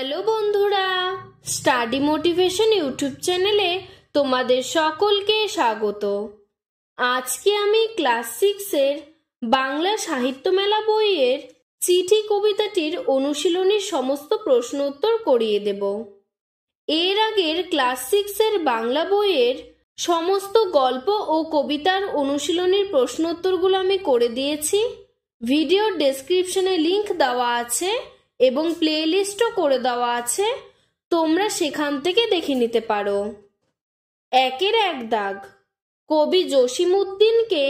Hello বন্ধুরা, study motivation YouTube চ্যানেলে তোমাদের সকলকে স্বাগত। আজকে আমি ক্লাস 6-এর বাংলা সাহিত্য মেলা বইয়ের চিঠি কবিতাটির অনুশীলনীর সমস্ত প্রশ্ন উত্তর করিয়ে দেব। এর আগের ক্লাস 6-এর বাংলা বইয়ের সমস্ত গল্প ও কবিতার অনুশীলনীর প্রশ্ন উত্তরগুলো আমি করে দিয়েছি। ভিডিওর ডেসক্রিপশনে লিংক দেওয়া আছে এবং প্লেলিস্টও করে দেওয়া আছে, তোমরা সেখান থেকে দেখে নিতে পারো। একের এক দাগ, কবি জসিমউদ্দিনকে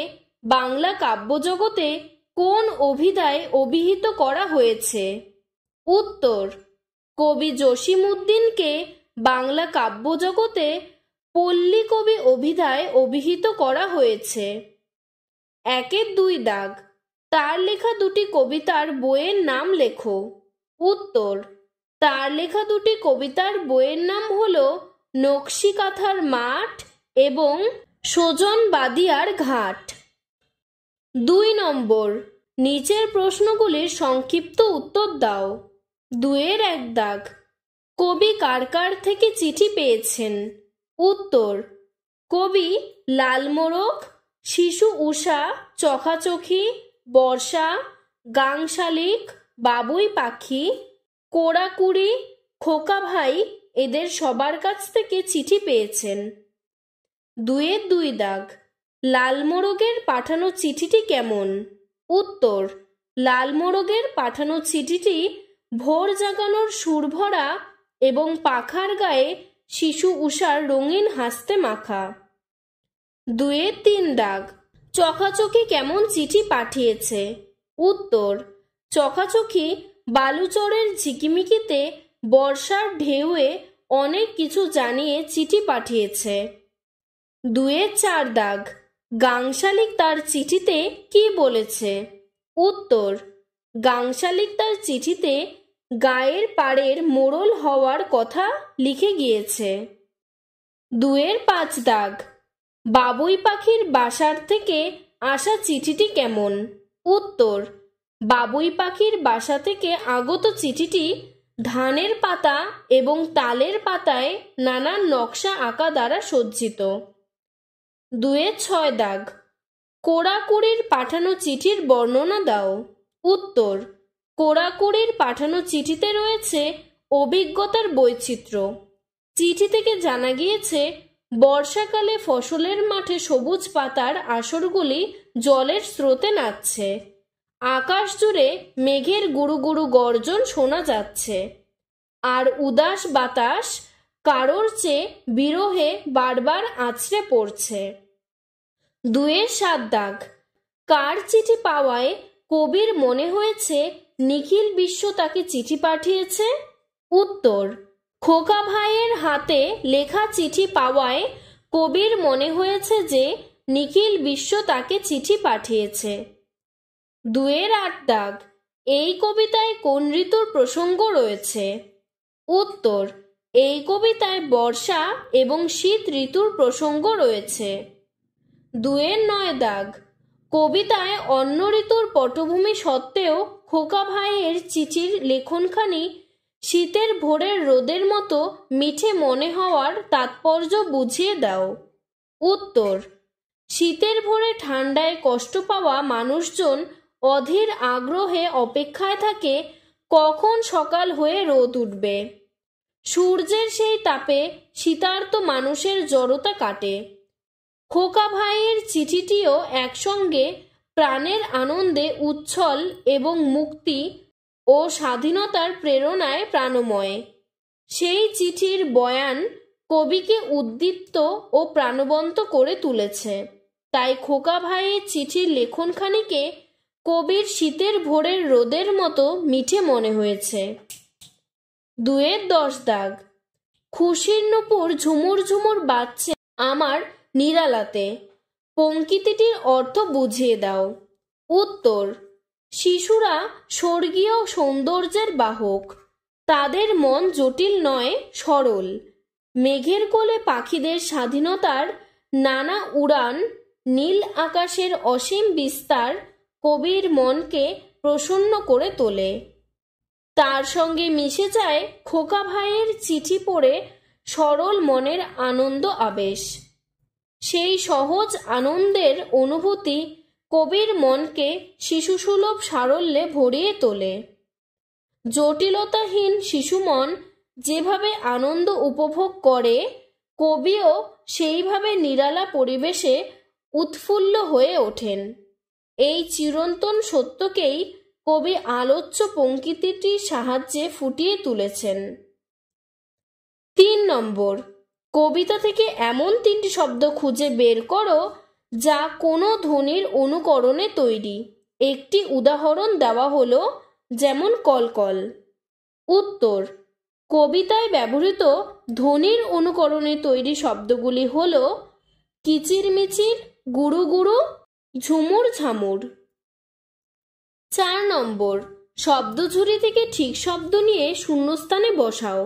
বাংলা কাব্যজগতে কোন অভিধায় অভিহিত করা হয়েছে? উত্তর, কবি জসিমউদ্দিনকে বাংলা কাব্যজগতে পল্লী কবি অভিধায় অভিহিত করা হয়েছে। একের দুই দাগ, তার লেখা দুটি কবিতার বইয়ের নাম লেখো। উত্তর, তার লেখা দুটি কবিতার বইয়ের নাম হলো নকশিকাঁথার মাঠ এবং সজন বাদিয়ার ঘাট। 2 নম্বর, নিচের প্রশ্নগুলির সংক্ষিপ্ত উত্তর দাও। 2-এর এক দাগ, কবি কার কার থেকে চিঠি পেয়েছেন? উত্তর, কবি লালমোরগ, শিশু উষা, চখাচখি, বর্ষা, গাং শালিক, বাবুই পাখি, কোড়াকুড়ি, খোকা ভাই এদের সবার কাছ থেকে চিঠি পেয়েছেন। 2-এর 2 দাগ, লালমোরগের পাঠানো চিঠিটি কেমন? উত্তর, লালমোরগের পাঠানো চিঠিটি ভোর জাগানোর সুরভরা এবং পাখার গায়ে শিশু উষার রঙিন হাসতে মাখা। 2-এর 3 দাগ, চখাচখি কেমন চিঠি পাঠিয়েছে? উত্তর, চখাচখি বালুচরের ঝিকিমিকিতে বর্ষার ঢেউয়ে অনেক কিছু জানিয়ে চিঠি পাঠিয়েছে। 2-এর 4 দাগ, গাংশালিক তার চিঠিতে কি বলেছে? উত্তর, গাংশালিক তার চিঠিতে গায়ের পাড়ের মোড়ল হওয়ার কথা লিখে গিয়েছে। 2-এর 5 দাগ, বাবুই পাখির বাসার থেকে আসা চিঠিটি কেমন? উত্তর, বাবুই পাখির বাসা থেকে আগত চিঠিটি ধানের পাতা এবং তালের পাতায় নানান নকশা আঁকা দ্বারা সজ্জিত। 2-এর 6 দাগ, কোড়াকুড়ির পাঠানো চিঠির বর্ণনা দাও। উত্তর, কোড়াকুড়ির পাঠানো চিঠিতে রয়েছে অভিজ্ঞতার বৈচিত্র্য। চিঠি থেকে জানা গিয়েছে বর্ষাকালে ফসলের মাঠে সবুজ পাতার আসরগুলি জলের স্রোতে নাচছে, আকাশ জুড়ে মেঘের গুরু গুরু গর্জন শোনা যাচ্ছে, আর উদাস বাতাস কারোর চেয়ে বিরহে বারবার আছড়ে পড়ছে। 2-এর 7 দাগ, কার চিঠি পাওয়ায় কবির মনে হয়েছে নিখিল বিশ্ব তাকে চিঠি পাঠিয়েছে? উত্তর, খোকা ভাইয়ের হাতে লেখা চিঠি পাওয়ায় কবির মনে হয়েছে যে নিখিল বিশ্ব তাকে চিঠি পাঠিয়েছে। 2-এর 8 দাগ, এই কবিতায় কোন ঋতুর প্রসঙ্গ রয়েছে? উত্তর, এই কবিতায় বর্ষা এবং শীত ঋতুর প্রসঙ্গ রয়েছে। 2-এর 9 দাগ, কবিতায় অন্য ঋতুর পটভূমি সত্ত্বেও খোকা ভাইয়ের চিঠির লেখনখানি শীতের ভোরের রোদের মতো মিঠে মনে হওয়ার তাৎপর্য বুঝিয়ে দাও। উত্তর, শীতের ভোরে ঠান্ডায় কষ্ট পাওয়া মানুষজন অধীর আগ্রহে অপেক্ষায় থাকে কখন সকাল হয়ে রোদ উঠবে। সূর্যের সেই তাপে শীতার্ত মানুষের জড়তা কাটে। খোকা ভাইয়ের চিঠিটিও একসঙ্গে প্রাণের আনন্দে উচ্ছল এবং মুক্তি ও স্বাধীনতার প্রেরণায় প্রাণময়। সেই চিঠির বয়ান কবিকে উদ্দীপ্ত ও প্রাণবন্ত করে তুলেছে। তাই খোকা ভাইয়ের চিঠির লেখনখানিকে কবির শীতের ভোরের রোদের মতো মিঠে মনে হয়েছে। 2-এর 10 দাগ, খুশির নূপুর ঝুমুর ঝুমুর বাজছে আমার নিরালাতে, পঙ্ক্তিটির অর্থ বুঝিয়ে দাও। উত্তর, শিশুরা স্বর্গীয় সৌন্দর্যের বাহক, তাদের মন জটিল নয়, সরল। মেঘের কোলে পাখিদের স্বাধীনতার নানা উড়ান, নীল আকাশের অসীম বিস্তার কবির মনকে প্রসন্ন করে তোলে। তার সঙ্গে মিশে যায় খোকা ভাইয়ের চিঠি পড়ে সরল মনের আনন্দ আবেশ। সেই সহজ আনন্দের অনুভূতি কবির মনকে শিশুসুলভ সারল্যে ভরিয়ে তোলে। জটিলতাহীন শিশুমন যেভাবে আনন্দ উপভোগ করে, কবিও সেইভাবে নিরালা পরিবেশে উৎফুল্ল হয়ে ওঠেন। এই চিরন্তন সত্যকেই কবি আলোচ্য পঙ্ক্তিটির সাহায্যে ফুটিয়ে তুলেছেন। 3 নম্বর, কবিতা থেকে এমন 3টি শব্দ খুঁজে বের করো যা কোনো ধ্বনির অনুকরণে তৈরি। একটি উদাহরণ দেওয়া হলো, যেমন কলকল। উত্তর, কবিতায় ব্যবহৃত ধ্বনির অনুকরণে তৈরি শব্দগুলি হলো কিচিরমিচির, গুরু গুরু, ঝুমুর ঝামুর। 4 নম্বর, শব্দঝুরি থেকে ঠিক শব্দ নিয়ে শূন্যস্থানে বসাও।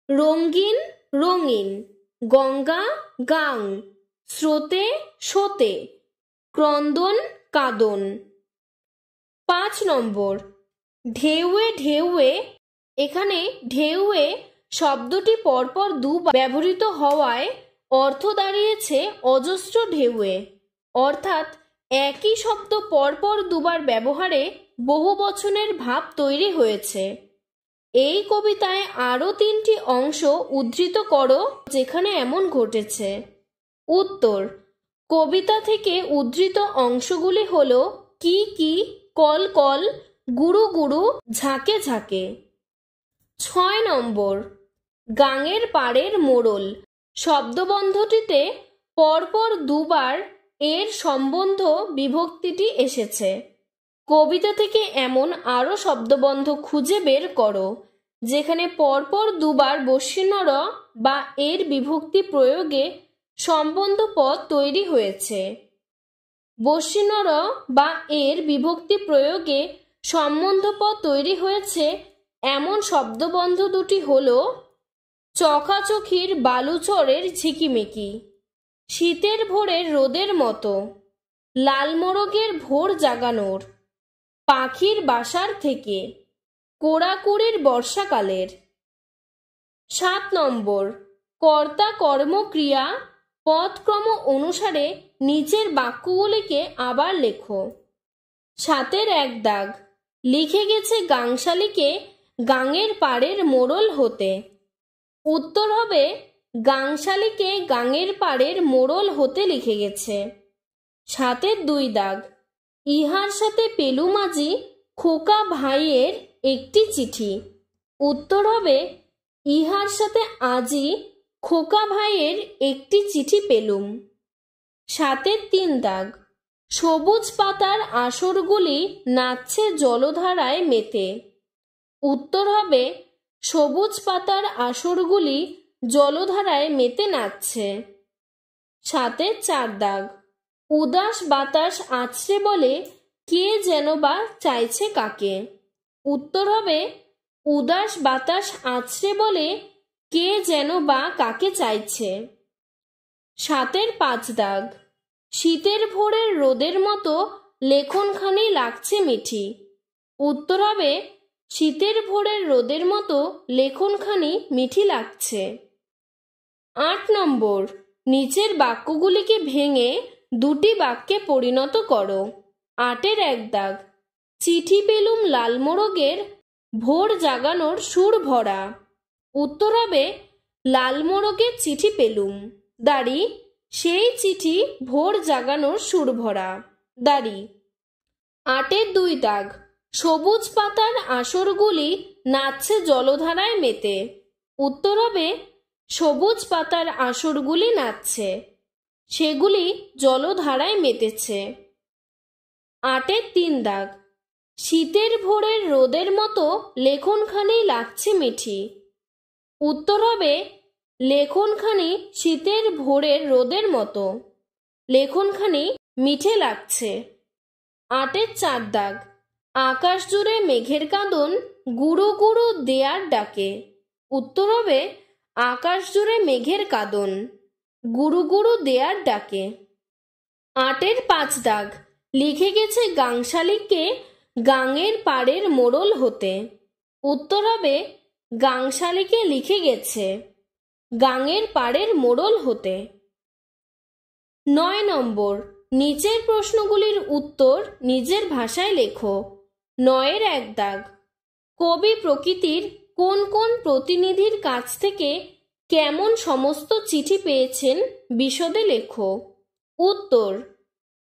রঙিন, রঙিন, গঙ্গা, গাং, স্রোতে, সোতে, ক্রন্দন, কাঁদন। 5 নম্বর, ঢেউয়ে, ঢেউয়ে। এখানে ঢেউয়ে শব্দটি পরপর দুবার ব্যবহৃত হওয়ায় অর্থ দাঁড়িয়েছে অজস্র ঢেউয়ে, অর্থাৎ একই শব্দ পরপর দুবার ব্যবহারে বহুবচনের ভাব তৈরি হয়েছে। এই কবিতায় আরও 3টি অংশ উদ্ধৃত করো যেখানে এমন ঘটেছে। উত্তর, কবিতা থেকে উদ্ধৃত অংশগুলি হলো কি কি, কল কল, গুরু গুরু, ঝাঁকে ঝাঁকে। 6 নম্বর, গাঙের পাড়ের মোড়ল শব্দবন্ধটিতে পরপর দুবার এর সম্বন্ধ বিভক্তিটি এসেছে। কবিতা থেকে এমন আরও শব্দবন্ধ খুঁজে বের করো যেখানে পরপর দুবার বস্যিনর বা এর বিভক্তি প্রয়োগে সম্বন্ধ পদ তৈরি হয়েছে। বস্যিনর বা এর বিভক্তি প্রয়োগে সম্বন্ধ পদ তৈরি হয়েছে এমন শব্দবন্ধ দুটি হল চখাচখির বালুচরের ঝিকিমিকি, শীতের ভোরের রোদের মতো, লালমোরগের ভোর জাগানোর, পাখির বাসার থেকে, কোড়াকুড়ির বর্ষাকালের। 7 নম্বর, কর্তা কর্ম ক্রিয়া পদক্রম অনুসারে নিচের বাক্যগুলিকে আবার লেখো। 7-এর 1 দাগ, লিখে গেছে গাংশালীকে গাঙের পাড়ের মোড়ল হতে। উত্তর হবে গাংশালীকে গাঙের পাড়ের মোড়ল হতে লিখে গেছে। 7-এর 2 দাগ, ইহার সাথে পেলু মাঝি খোকা ভাইয়ের একটি চিঠি। উত্তর হবে ইহার সাথে আজি খোকা ভাইয়ের একটি চিঠি পেলুম। 7-এর 3 দাগ, সবুজ পাতার আসরগুলি নাচছে জলধারায় মেতে। উত্তর হবে সবুজ পাতার আসরগুলি জলধারায় মেতে নাচছে। 7-এর 4 দাগ, উদাস বাতাস আছড়ে বলে কে যেন বা চাইছে কাকে। উত্তর হবে উদাস বাতাস আছড়ে বলে কে যেন বা কাকে চাইছে। 7-এর 5 দাগ, শীতের ভোরের রোদের মতো লেখনখানি লাগছে মিঠি। উত্তর হবে শীতের ভোরের রোদের মতো লেখনখানি মিঠি লাগছে। 8 নম্বর, নিচের বাক্যগুলিকে ভেঙে 2টি বাক্যে পরিণত করো। 8-এর 1 দাগ, চিঠি পেলুম লালমোরগের ভোর জাগানোর সুর ভরা। উত্তর হবে লালমোরগের চিঠি পেলুম, দাড়ি, সেই চিঠি ভোর জাগানোর সুর ভরা, দাড়ি। 8-এর 2 দাগ, সবুজ পাতার আসরগুলি নাচছে জলধারায় মেতে। উত্তর হবে সবুজ পাতার আসরগুলি নাচছে, সেগুলি জলধারায় মেতেছে। 8-এর 3 দাগ, শীতের ভোরের রোদের মতো লেখনখানি লাগছে মিঠি। উত্তর হবে লেখনখানি শীতের ভোরের রোদের মতো, লেখনখানি মিঠে লাগছে। 8-এর 4 দাগ, আকাশ জুড়ে মেঘের কাঁদন গুরু গুরু দেয়ার ডাকে। উত্তর হবে আকাশ জুড়ে মেঘের কাঁদন গুরু গুরু দেয়ার ডাকে। 8-এর 5 দাগ, লিখে গেছে গাংশালীকে গাঙের পাড়ের মোড়ল হতে। উত্তর হবে গাংশালিকে লিখে গেছে গাঙের পাড়ের মোড়ল হতে। 9 নম্বর, নিচের প্রশ্নগুলির উত্তর নিজের ভাষায় লেখো। 9-এর 1 দাগ, কবি প্রকৃতির কোন কোন প্রতিনিধির কাছ থেকে কেমন সমস্ত চিঠি পেয়েছেন বিশদে লেখো। উত্তর,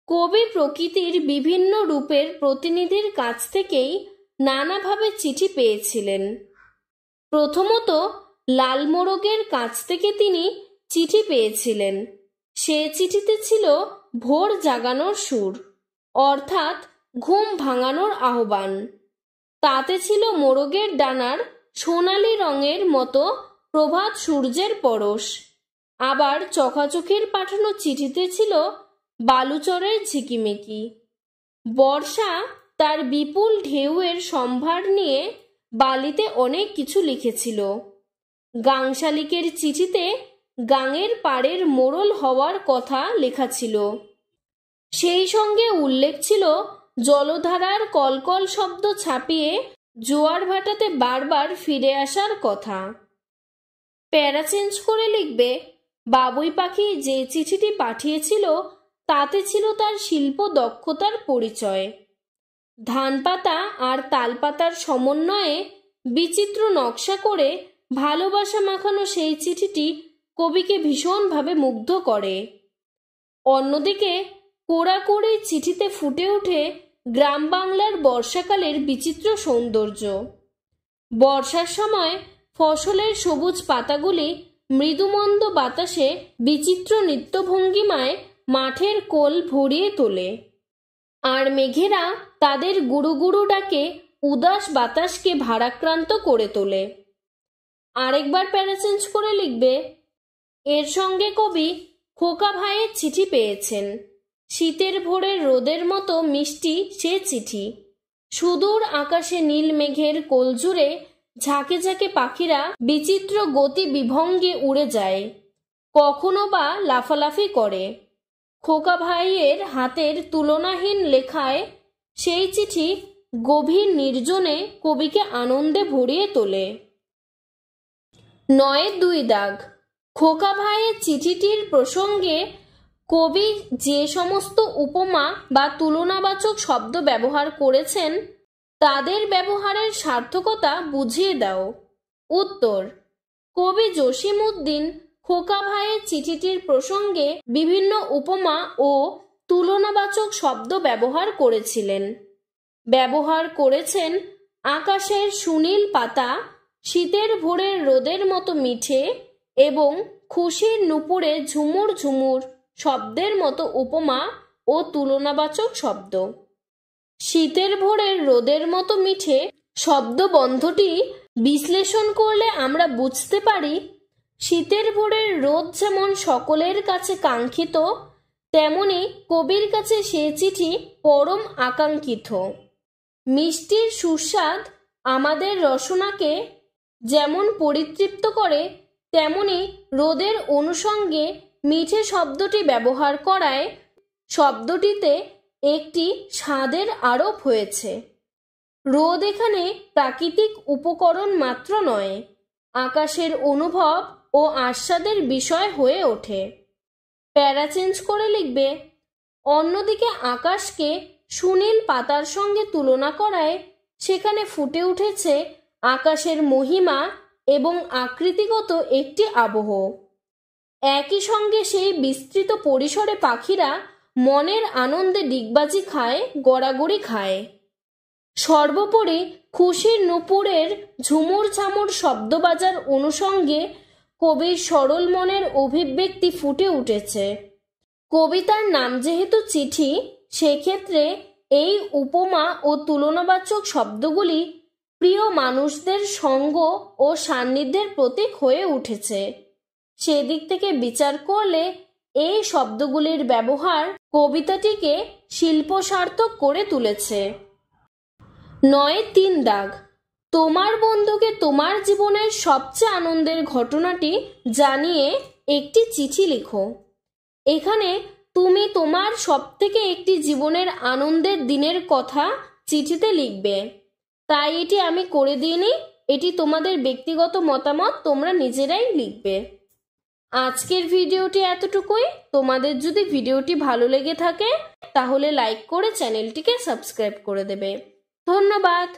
কবি প্রকৃতির বিভিন্ন রূপের প্রতিনিধির কাছ থেকেই নানাভাবে চিঠি পেয়েছিলেন। প্রথমত লালমোরগের কাছ থেকে তিনি চিঠি পেয়েছিলেন। সে চিঠিতে ছিল ভোর জাগানোর সুর, অর্থাৎ ঘুম ভাঙানোর আহ্বান। তাতে ছিল মোরগের ডানার সোনালি রঙের মতো প্রভাত সূর্যের পরশ। আবার চকাচকির পাঠানো চিঠিতে ছিল বালুচরের ঝিকিমিকি। বর্ষা তার বিপুল ঢেউয়ের সম্ভার নিয়ে বালিতে অনেক কিছু লিখেছিল। গাংশালিকের চিঠিতে গাঙের পাড়ের মোড়ল হওয়ার কথা লেখা ছিল। সেই সঙ্গে উল্লেখ ছিল জলধারার কলকল শব্দ ছাপিয়ে জোয়ার ভাটাতে বারবার ফিরে আসার কথা। প্যারা চেঞ্জ করে লিখবে, বাবুই পাখি যে চিঠিটি পাঠিয়েছিল তাতে ছিল তার শিল্প দক্ষতার পরিচয়। ধান পাতা আর তালপাতার সমন্বয়ে বিচিত্র নকশা করে ভালোবাসা মাখানো সেই চিঠিটি কবিকে ভীষণভাবে মুগ্ধ করে। অন্যদিকে কোড়াকুড়ি চিঠিতে ফুটে ওঠে গ্রাম বাংলার বর্ষাকালের বিচিত্র সৌন্দর্য। বর্ষার সময় ফসলের সবুজ পাতাগুলি মৃদুমন্দ বাতাসে বিচিত্র নৃত্যভঙ্গিমায় মাঠের কোল ভরিয়ে তোলে, আর মেঘেরা তাদের গুরু গুরু ডাকে উদাস বাতাসকে ভারাক্রান্ত করে তোলে। আরেকবার প্যারাচেঞ্জ করে লিখবে, এর সঙ্গে কবি খোকা ভাইয়ের চিঠি পেয়েছেন। শীতের ভোরের রোদের মতো মিষ্টি সে চিঠি। সুদূর আকাশে নীল মেঘের কোল জুড়ে ঝাঁকে ঝাঁকে পাখিরা বিচিত্র গতি বিভঙ্গে উড়ে যায়, কখনো বা লাফালাফি করে। খোকা ভাইয়ের হাতের তুলনাহীন লেখায় সেই চিঠি গভীর নির্জনে কবিকে আনন্দে ভরিয়ে তোলে। 9-এর 2 দাগ, খোকা ভাইয়ের চিঠিটির প্রসঙ্গে কবি যে সমস্ত উপমা বা তুলনাবাচক শব্দ ব্যবহার করেছেন তাদের ব্যবহারের সার্থকতা বুঝিয়ে দাও। উত্তর, কবি জসিমউদ্দিন খোকা ভাইয়ের চিঠিটির প্রসঙ্গে বিভিন্ন উপমা ও তুলনাবাচক শব্দ ব্যবহার করেছিলেন। ব্যবহার করেছেন আকাশের সুনীল পাতা, শীতের ভোরের রোদের মতো মিঠে এবং খুশির নুপুরে ঝুমুর ঝুমুর শব্দের মতো উপমা ও তুলনাবাচক শব্দ। শীতের ভোরের রোদের মতো মিঠে শব্দবন্ধটি বিশ্লেষণ করলে আমরা বুঝতে পারি শীতের ভোরের রোদ যেমন সকলের কাছে কাঙ্ক্ষিত, তেমনি কবির কাছে সে চিঠি পরম আকাঙ্ক্ষিত। মিষ্টির সুস্বাদ আমাদের রসনাকে যেমন পরিতৃপ্ত করে, তেমনি রোদের অনুষঙ্গে মিঠে শব্দটি ব্যবহার করায় শব্দটিতে একটি স্বাদের আরোপ হয়েছে। রোদ এখানে প্রাকৃতিক উপকরণ মাত্র নয়, আকাশের অনুভব ও আস্বাদের বিষয় হয়ে ওঠে। প্যারা চেঞ্জ করে লিখবে, অন্যদিকে আকাশকে সুনীল পাতার সঙ্গে তুলনা করায় সেখানে ফুটে উঠেছে আকাশের মহিমা এবং আকৃতিগত একটি আবহ। একই সঙ্গে সেই বিস্তৃত পরিসরে পাখিরা মনের আনন্দে ডিগবাজি খায়, গড়াগড়ি খায়। সর্বোপরি খুশির নুপুরের ঝুমুর ঝামুর শব্দবাজার অনুষঙ্গে কবির সরল মনের অভিব্যক্তি ফুটে উঠেছে। কবিতার নাম যেহেতু চিঠি, সেক্ষেত্রে এই উপমা ও তুলনাবাচক শব্দগুলি প্রিয় মানুষদের সঙ্গ ও সান্নিধ্যের প্রতীক হয়ে উঠেছে। সেদিক থেকে বিচার করলে এই শব্দগুলির ব্যবহার কবিতাটিকে শিল্পসার্থক করে তুলেছে। 9-এর 3 দাগ, তোমার বন্ধুকে তোমার জীবনের সবচেয়ে আনন্দের ঘটনাটি জানিয়ে একটি চিঠি লিখো। এখানে তুমি তোমার সবথেকে একটি জীবনের আনন্দের দিনের কথা চিঠিতে লিখবে। তাই এটি আমি করে দিইনি। এটি তোমাদের ব্যক্তিগত মতামত, তোমরা নিজেরাই লিখবে। আজকের ভিডিওটি এতটুকুই। তোমাদের যদি ভিডিওটি ভালো লেগে থাকে তাহলে লাইক করে চ্যানেলটিকে সাবস্ক্রাইব করে দেবে। ধন্যবাদ।